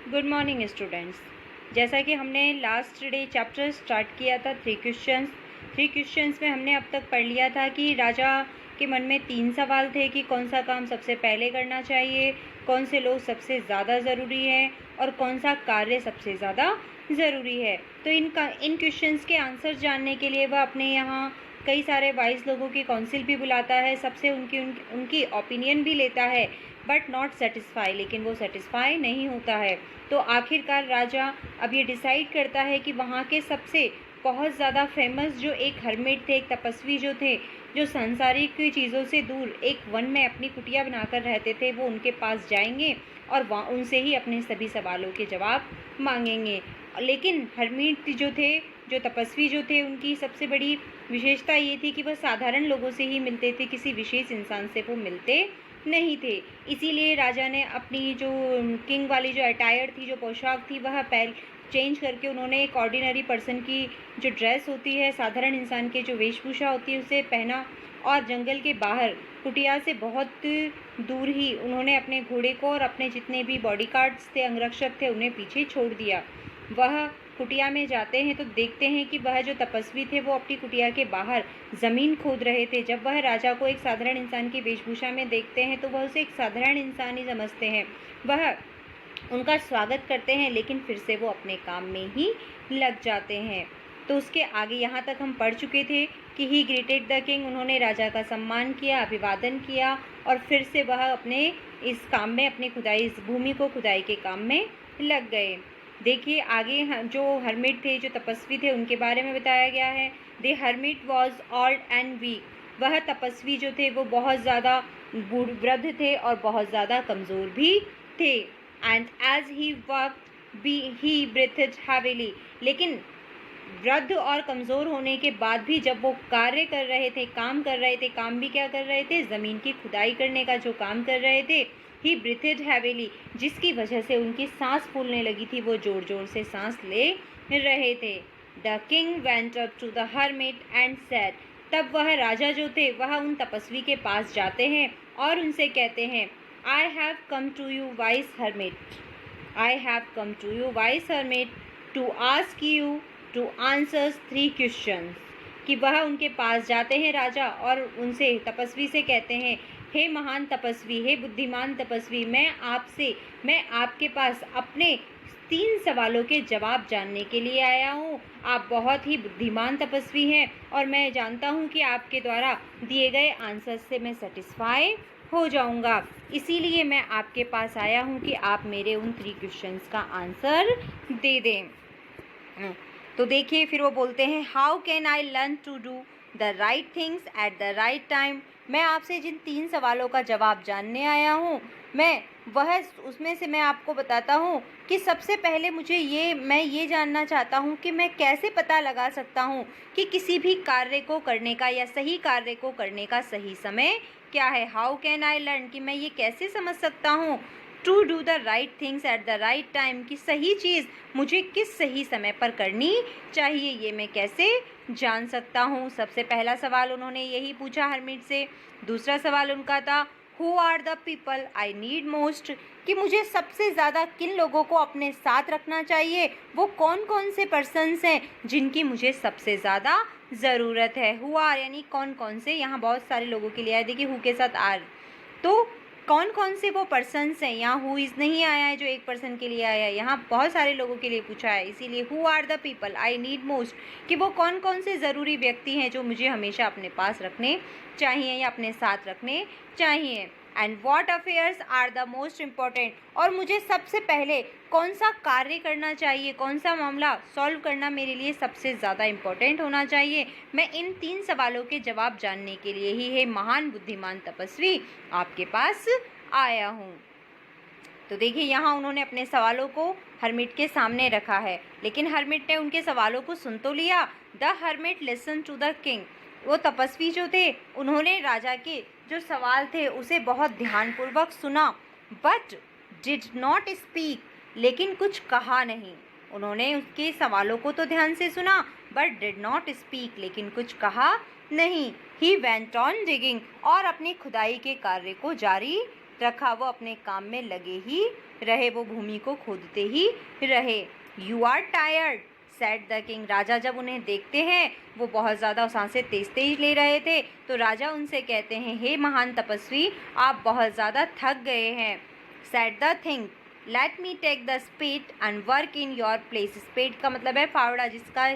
Good morning students. जैसा कि हमने लास्ट डे चैप्टर स्टार्ट किया था थ्री क्वेश्चंस में हमने अब तक पढ़ लिया था कि राजा के मन में 3 सवाल थे कि कौन सा काम सबसे पहले करना चाहिए, कौन से लोग सबसे ज़्यादा ज़रूरी हैं और कौन सा कार्य सबसे ज़्यादा ज़रूरी है। तो इन क्वेश्चंस के आंसर जानने के लिए वह अपने यहाँ कई सारे वाइज लोगों की काउंसिल भी बुलाता है, सबसे उनकी ओपिनियन भी लेता है, बट नॉट सेटिस्फाई, लेकिन वो सेटिस्फाई नहीं होता है। तो आखिरकार राजा अब ये डिसाइड करता है कि वहाँ के सबसे बहुत ज़्यादा फेमस जो एक हर्मिट थे, एक तपस्वी जो थे, जो सांसारिक चीज़ों से दूर एक वन में अपनी कुटिया बनाकर रहते थे, वो उनके पास जाएंगे और वहाँ उनसे ही अपने सभी सवालों के जवाब मांगेंगे। लेकिन हर्मिट जो थे, जो तपस्वी जो थे, उनकी सबसे बड़ी विशेषता ये थी कि वह साधारण लोगों से ही मिलते थे, किसी विशेष इंसान से वो मिलते नहीं थे। इसीलिए राजा ने अपनी जो किंग वाली जो अटायर थी, जो पोशाक थी, वह चेंज करके उन्होंने एक ऑर्डिनरी पर्सन की जो ड्रेस होती है, साधारण इंसान की जो वेशभूषा होती है, उसे पहना और जंगल के बाहर कुटिया से बहुत दूर ही उन्होंने अपने घोड़े को और अपने जितने भी बॉडीगार्ड्स थे, अंगरक्षक थे, उन्हें पीछे छोड़ दिया। वह कुटिया में जाते हैं तो देखते हैं कि वह जो तपस्वी थे वो अपनी कुटिया के बाहर ज़मीन खोद रहे थे। जब वह राजा को एक साधारण इंसान की वेशभूषा में देखते हैं तो वह उसे एक साधारण इंसान ही समझते हैं। वह उनका स्वागत करते हैं, लेकिन फिर से वो अपने काम में ही लग जाते हैं। तो उसके आगे यहाँ तक हम पढ़ चुके थे कि ही ग्रेटेड द किंग, उन्होंने राजा का सम्मान किया, अभिवादन किया और फिर से वह अपने इस काम में, अपनी खुदाई, इस भूमि को खुदाई के काम में लग गए। देखिए आगे जो हर्मिट थे, जो तपस्वी थे, उनके बारे में बताया गया है। The hermit was old and weak, वह तपस्वी जो थे वो बहुत ज़्यादा वृद्ध थे और बहुत ज़्यादा कमज़ोर भी थे। And as he worked he breathed heavily, लेकिन वृद्ध और कमज़ोर होने के बाद भी जब वो कार्य कर रहे थे, काम कर रहे थे, काम भी क्या कर रहे थे, ज़मीन की खुदाई करने का जो काम कर रहे थे, ही ब्रीथेड हैवीली, जिसकी वजह से उनकी सांस फूलने लगी थी, वो जोर जोर से सांस ले रहे थे। The king went up to the hermit and said, तब वह राजा जो थे वह उन तपस्वी के पास जाते हैं और उनसे कहते हैं, I have come to you wise hermit, I have come to you wise hermit to ask you to answers 3 questions, कि वह उनके पास जाते हैं राजा और उनसे, तपस्वी से कहते हैं, हे महान तपस्वी, हे बुद्धिमान तपस्वी, मैं आपके पास अपने 3 सवालों के जवाब जानने के लिए आया हूँ। आप बहुत ही बुद्धिमान तपस्वी हैं और मैं जानता हूँ कि आपके द्वारा दिए गए आंसर से मैं सेटिस्फाई हो जाऊँगा। इसीलिए मैं आपके पास आया हूँ कि आप मेरे उन 3 क्वेश्चंस का आंसर दे दें। तो देखिए फिर वो बोलते हैं, how can I learn to do the right things at the right time, मैं आपसे जिन 3 सवालों का जवाब जानने आया हूँ, उसमें से मैं आपको बताता हूँ कि सबसे पहले मैं ये जानना चाहता हूँ कि मैं कैसे पता लगा सकता हूँ कि किसी भी कार्य को करने का या सही कार्य को करने का सही समय क्या है। हाउ कैन आई लर्न, कि मैं ये कैसे समझ सकता हूँ to do the right things at the right time, कि सही चीज़ मुझे किस सही समय पर करनी चाहिए, ये मैं कैसे जान सकता हूँ। सबसे पहला सवाल उन्होंने यही पूछा हर्मिट से। दूसरा सवाल उनका था, who are the people I need most, कि मुझे सबसे ज़्यादा किन लोगों को अपने साथ रखना चाहिए, वो कौन कौन से पर्सन्स हैं जिनकी मुझे सबसे ज़्यादा ज़रूरत है। हु आर यानी कौन कौन से, यहाँ बहुत सारे लोगों के लिए आया, देखिए हु के साथ आर, तो कौन कौन से वो पर्सन्स हैं। यहाँ हु इज़ नहीं आया है जो एक पर्सन के लिए आया है, यहाँ बहुत सारे लोगों के लिए पूछा है। इसीलिए who are the people I need most, कि वो कौन कौन से ज़रूरी व्यक्ति हैं जो मुझे हमेशा अपने पास रखने चाहिए या अपने साथ रखने चाहिए। And what affairs are the most important, और मुझे सबसे पहले कौन सा कार्य करना चाहिए, कौन सा मामला सॉल्व करना मेरे लिए सबसे ज़्यादा इम्पॉर्टेंट होना चाहिए। मैं इन 3 सवालों के जवाब जानने के लिए ही, हे महान बुद्धिमान तपस्वी, आपके पास आया हूँ। तो देखिए यहाँ उन्होंने अपने सवालों को हर्मिट के सामने रखा है, लेकिन हर्मिट ने उनके सवालों को सुन तो लिया। The hermit listen to the king, वो तपस्वी जो थे उन्होंने राजा के जो सवाल थे उसे बहुत ध्यानपूर्वक सुना, बट डिड नॉट स्पीक, लेकिन कुछ कहा नहीं। उन्होंने उसके सवालों को तो ध्यान से सुना, बट डिड नॉट स्पीक, लेकिन कुछ कहा नहीं। ही वेंट ऑन डिगिंग, और अपनी खुदाई के कार्य को जारी रखा, वो अपने काम में लगे ही रहे, वो भूमि को खोदते ही रहे। You are tired said the king. राजा जब उन्हें देखते हैं, वो बहुत ज़्यादा सांसें तेज तेज ले रहे थे, तो राजा उनसे कहते हैं, हे महान तपस्वी, आप बहुत ज़्यादा थक गए हैं। Said the thing let me take the spade and work in your place. Spade का मतलब है फावड़ा, जिसका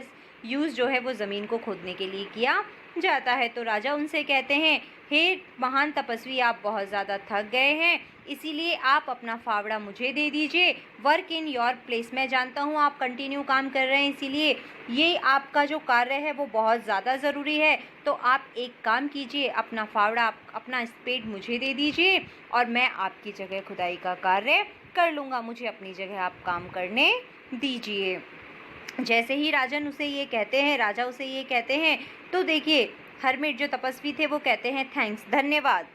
यूज़ जो है वो ज़मीन को खोदने के लिए किया जाता है। तो राजा उनसे कहते हैं, हे महान तपस्वी, आप बहुत ज़्यादा थक गए हैं, इसीलिए आप अपना फावड़ा मुझे दे दीजिए। वर्क इन योर प्लेस, मैं जानता हूँ आप कंटिन्यू काम कर रहे हैं, इसीलिए ये आपका जो कार्य है वो बहुत ज़्यादा ज़रूरी है। तो आप एक काम कीजिए, अपना फावड़ा, अपना स्पेड मुझे दे दीजिए और मैं आपकी जगह खुदाई का कार्य कर लूँगा, मुझे अपनी जगह आप काम करने दीजिए। जैसे ही राजा उसे ये कहते हैं, तो देखिए हरमिट जो तपस्वी थे वो कहते हैं, थैंक्स, धन्यवाद,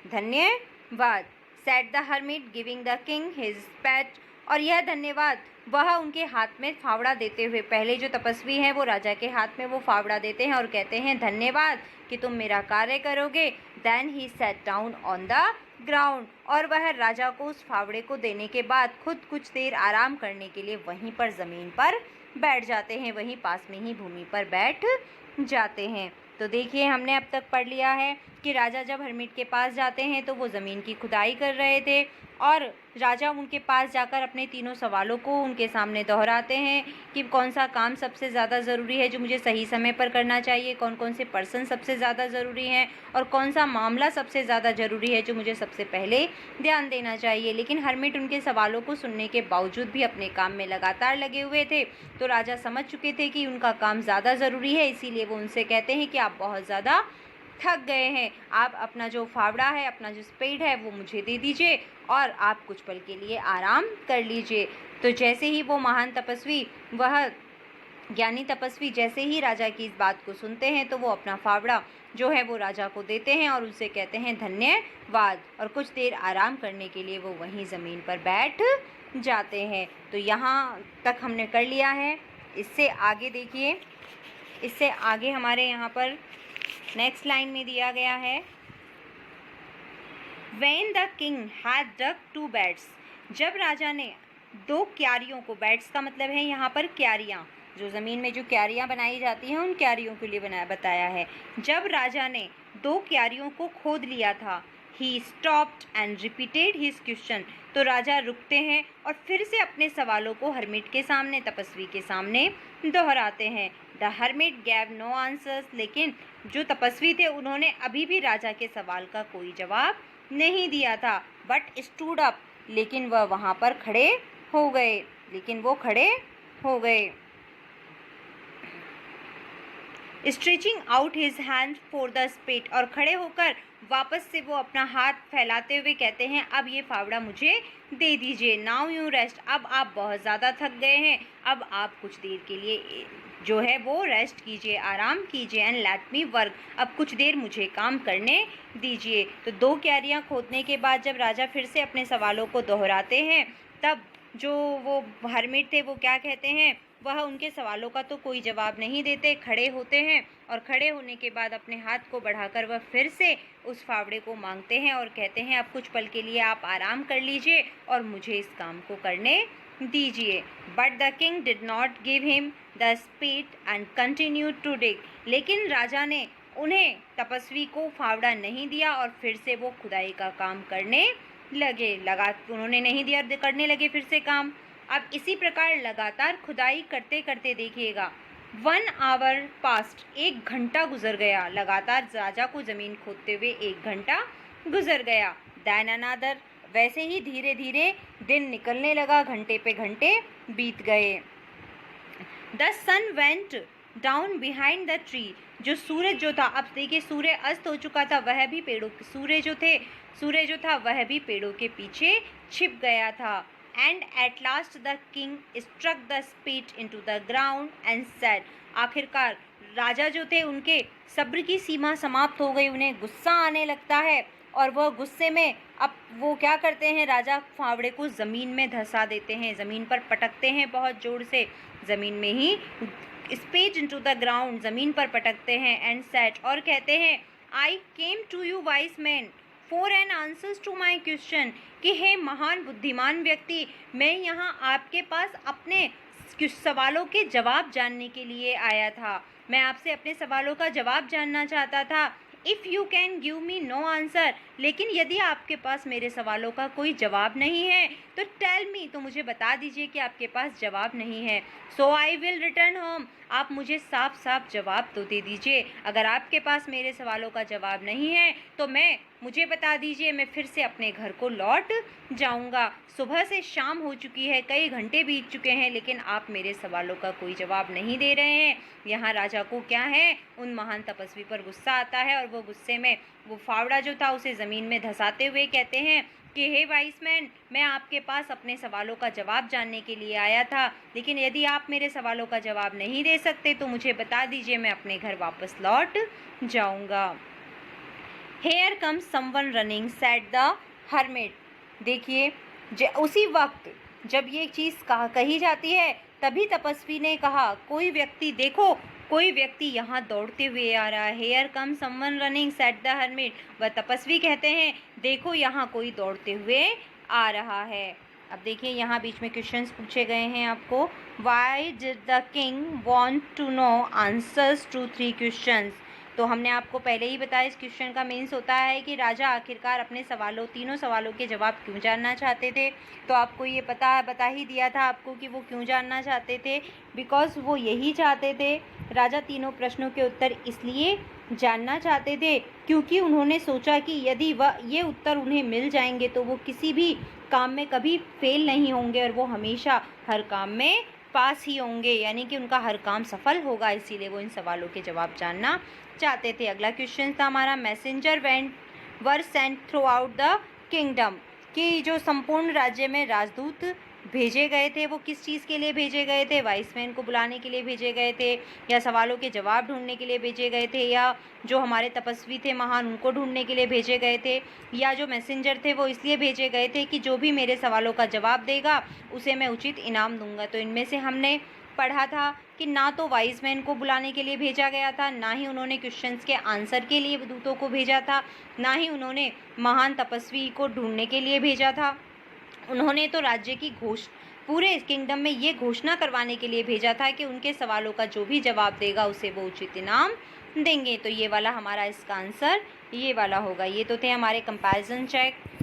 धन्यवाद। Said the hermit giving the king his PAT. और यह धन्यवाद वह उनके हाथ में फावड़ा देते हुए, पहले जो तपस्वी हैं वो राजा के हाथ में वो फावड़ा देते हैं और कहते हैं, धन्यवाद कि तुम मेरा कार्य करोगे। Then he sat down on the ground. और वह राजा को उस फावड़े को देने के बाद खुद कुछ देर आराम करने के लिए वहीं पर ज़मीन पर बैठ जाते हैं, वहीं पास में ही भूमि पर बैठ जाते हैं। तो देखिए हमने अब तक पढ़ लिया है कि राजा जब हरमिट के पास जाते हैं तो वो ज़मीन की खुदाई कर रहे थे और राजा उनके पास जाकर अपने तीनों सवालों को उनके सामने दोहराते हैं कि कौन सा काम सबसे ज़्यादा ज़रूरी है जो मुझे सही समय पर करना चाहिए, कौन कौन से पर्सन सबसे ज़्यादा ज़रूरी हैं और कौन सा मामला सबसे ज़्यादा ज़रूरी है जो मुझे सबसे पहले ध्यान देना चाहिए। लेकिन हरमिट उनके सवालों को सुनने के बावजूद भी अपने काम में लगातार लगे हुए थे। तो राजा समझ चुके थे कि उनका काम ज़्यादा ज़रूरी है, इसीलिए वो उनसे कहते हैं कि आप बहुत ज़्यादा थक गए हैं, आप अपना जो फावड़ा है, अपना जो स्पेड है वो मुझे दे दीजिए और आप कुछ पल के लिए आराम कर लीजिए। तो जैसे ही वो महान तपस्वी, वह ज्ञानी तपस्वी जैसे ही राजा की इस बात को सुनते हैं तो वो अपना फावड़ा जो है वो राजा को देते हैं और उनसे कहते हैं धन्यवाद, और कुछ देर आराम करने के लिए वो वहीं ज़मीन पर बैठ जाते हैं। तो यहाँ तक हमने कर लिया है। इससे आगे देखिए, इससे आगे हमारे यहाँ पर नेक्स्ट लाइन में दिया गया है, When the king had dug 2 beds, जब राजा ने 2 क्यारियों को, बेड्स का मतलब है यहाँ पर क्यारियाँ, जो ज़मीन में जो क्यारियाँ बनाई जाती हैं उन क्यारियों के लिए बताया है। जब राजा ने 2 क्यारियों को खोद लिया था, he stopped and repeated his question, तो राजा रुकते हैं और फिर से अपने सवालों को हरमिट के सामने, तपस्वी के सामने दोहराते हैं। The hermit gave no answers, लेकिन जो तपस्वी थे उन्होंने अभी भी राजा के सवाल का कोई जवाब नहीं दिया था। बट स्टूड अप, लेकिन वह वहाँ पर खड़े हो गए। Stretching out his hand for the spade, और खड़े होकर वापस से वो अपना हाथ फैलाते हुए कहते हैं, अब ये फावड़ा मुझे दे दीजिए। नाउ यू रेस्ट, अब आप बहुत ज़्यादा थक गए हैं, अब आप कुछ देर के लिए जो है वो रेस्ट कीजिए, आराम कीजिए। एंड लेट मी वर्क, अब कुछ देर मुझे काम करने दीजिए। तो 2 क्यारियाँ खोदने के बाद जब राजा फिर से अपने सवालों को दोहराते हैं, तब जो वो हरमिट थे वो क्या कहते हैं, वह उनके सवालों का तो कोई जवाब नहीं देते, खड़े होते हैं और खड़े होने के बाद अपने हाथ को बढ़ाकर वह फिर से उस फावड़े को मांगते हैं और कहते हैं, अब कुछ पल के लिए आप आराम कर लीजिए और मुझे इस काम को करने दीजिए। But the king did not give him the spade and continued to dig, लेकिन राजा ने उन्हें, तपस्वी को, फावड़ा नहीं दिया और फिर से वो खुदाई का काम करने उन्होंने नहीं दिया, करने लगे फिर से काम। अब इसी प्रकार लगातार खुदाई करते करते देखिएगा 1 hour पास्ट, 1 घंटा गुजर गया, लगातार राजा को ज़मीन खोदते हुए 1 घंटा गुजर गया। देन अनदर, वैसे ही धीरे धीरे दिन निकलने लगा, घंटे पे घंटे बीत गए। The sun went down behind the tree, जो सूरज जो था, अब देखिए सूर्य अस्त हो चुका था, वह भी सूर्य जो था वह भी पेड़ों के पीछे छिप गया था। And at last the king struck the spade into the ground and said, आखिरकार राजा जो थे उनके सब्र की सीमा समाप्त हो गई, उन्हें गुस्सा आने लगता है और वह गुस्से में अब वो क्या करते हैं, राजा फावड़े को ज़मीन में धंसा देते हैं, ज़मीन पर पटकते हैं बहुत ज़ोर से, ज़मीन में ही, स्पेज इनटू द ग्राउंड, ज़मीन पर पटकते हैं। एंड सेड, और कहते हैं, I came to you wise man, for an answers to my question, कि हे महान बुद्धिमान व्यक्ति, मैं यहाँ आपके पास अपने कुछ सवालों के जवाब जानने के लिए आया था। मैं आपसे अपने सवालों का जवाब जानना चाहता था। If you can give me know answer, लेकिन यदि आपके पास मेरे सवालों का कोई जवाब नहीं है तो टेल मी, तो मुझे बता दीजिए कि आपके पास जवाब नहीं है। सो आई विल रिटर्न होम, आप मुझे साफ साफ जवाब तो दे दीजिए। अगर आपके पास मेरे सवालों का जवाब नहीं है तो मुझे बता दीजिए, मैं फिर से अपने घर को लौट जाऊंगा। सुबह से शाम हो चुकी है, कई घंटे बीत चुके हैं, लेकिन आप मेरे सवालों का कोई जवाब नहीं दे रहे हैं। यहाँ राजा को क्या है, उन महान तपस्वी पर गुस्सा आता है और वो गुस्से में वो फावड़ा जो था उसे ज़मीन में धंसाते हुए कहते हैं कि हे वाइस मैन, मैं आपके पास अपने सवालों का जवाब जानने के लिए आया था, लेकिन यदि आप मेरे सवालों का जवाब नहीं दे सकते तो मुझे बता दीजिए, मैं अपने घर वापस लौट जाऊंगा। Here comes someone running, said the hermit. देखिए, उसी वक्त जब ये चीज़ कही जाती है तभी तपस्वी ने कहा, कोई व्यक्ति देखो, कोई व्यक्ति यहाँ दौड़ते हुए आ रहा है। Here come someone running, said the hermit. वह तपस्वी कहते हैं, देखो यहाँ कोई दौड़ते हुए आ रहा है। अब देखिए, यहाँ बीच में क्वेश्चंस पूछे गए हैं आपको। Why did the king want to know answers to 3 questions. तो हमने आपको पहले ही बताया, इस क्वेश्चन का मीन्स होता है कि राजा आखिरकार अपने तीनों सवालों के जवाब क्यों जानना चाहते थे। तो आपको ये बता ही दिया था आपको कि वो क्यों जानना चाहते थे। बिकॉज वो यही चाहते थे, राजा तीनों प्रश्नों के उत्तर इसलिए जानना चाहते थे क्योंकि उन्होंने सोचा कि यदि ये उत्तर उन्हें मिल जाएंगे तो वो किसी भी काम में कभी फेल नहीं होंगे और वो हमेशा हर काम में पास ही होंगे, यानी कि उनका हर काम सफल होगा। इसीलिए वो इन सवालों के जवाब जानना चाहते थे। अगला क्वेश्चन था हमारा, messenger were sent through out the kingdom, कि जो संपूर्ण राज्य में राजदूत भेजे गए थे वो किस चीज़ के लिए भेजे गए थे। वाइसमैन को बुलाने के लिए भेजे गए थे, या सवालों के जवाब ढूंढने के लिए भेजे गए थे, या जो हमारे तपस्वी थे महान उनको ढूंढने के लिए भेजे गए थे, या जो मैसेंजर थे वो इसलिए भेजे गए थे कि जो भी मेरे सवालों का जवाब देगा उसे मैं उचित इनाम दूंगा। तो इनमें से हमने पढ़ा था कि ना तो वाइसमैन को बुलाने के लिए भेजा गया था, ना ही उन्होंने क्वेश्चंस के आंसर के लिए दूतों को भेजा था, ना ही उन्होंने महान तपस्वी को ढूंढने के लिए भेजा था। उन्होंने तो राज्य की पूरे किंगडम में ये घोषणा करवाने के लिए भेजा था कि उनके सवालों का जो भी जवाब देगा उसे वो उचित इनाम देंगे। तो ये वाला हमारा इसका आंसर ये वाला होगा। ये तो थे हमारे कंपैरिजन चेक।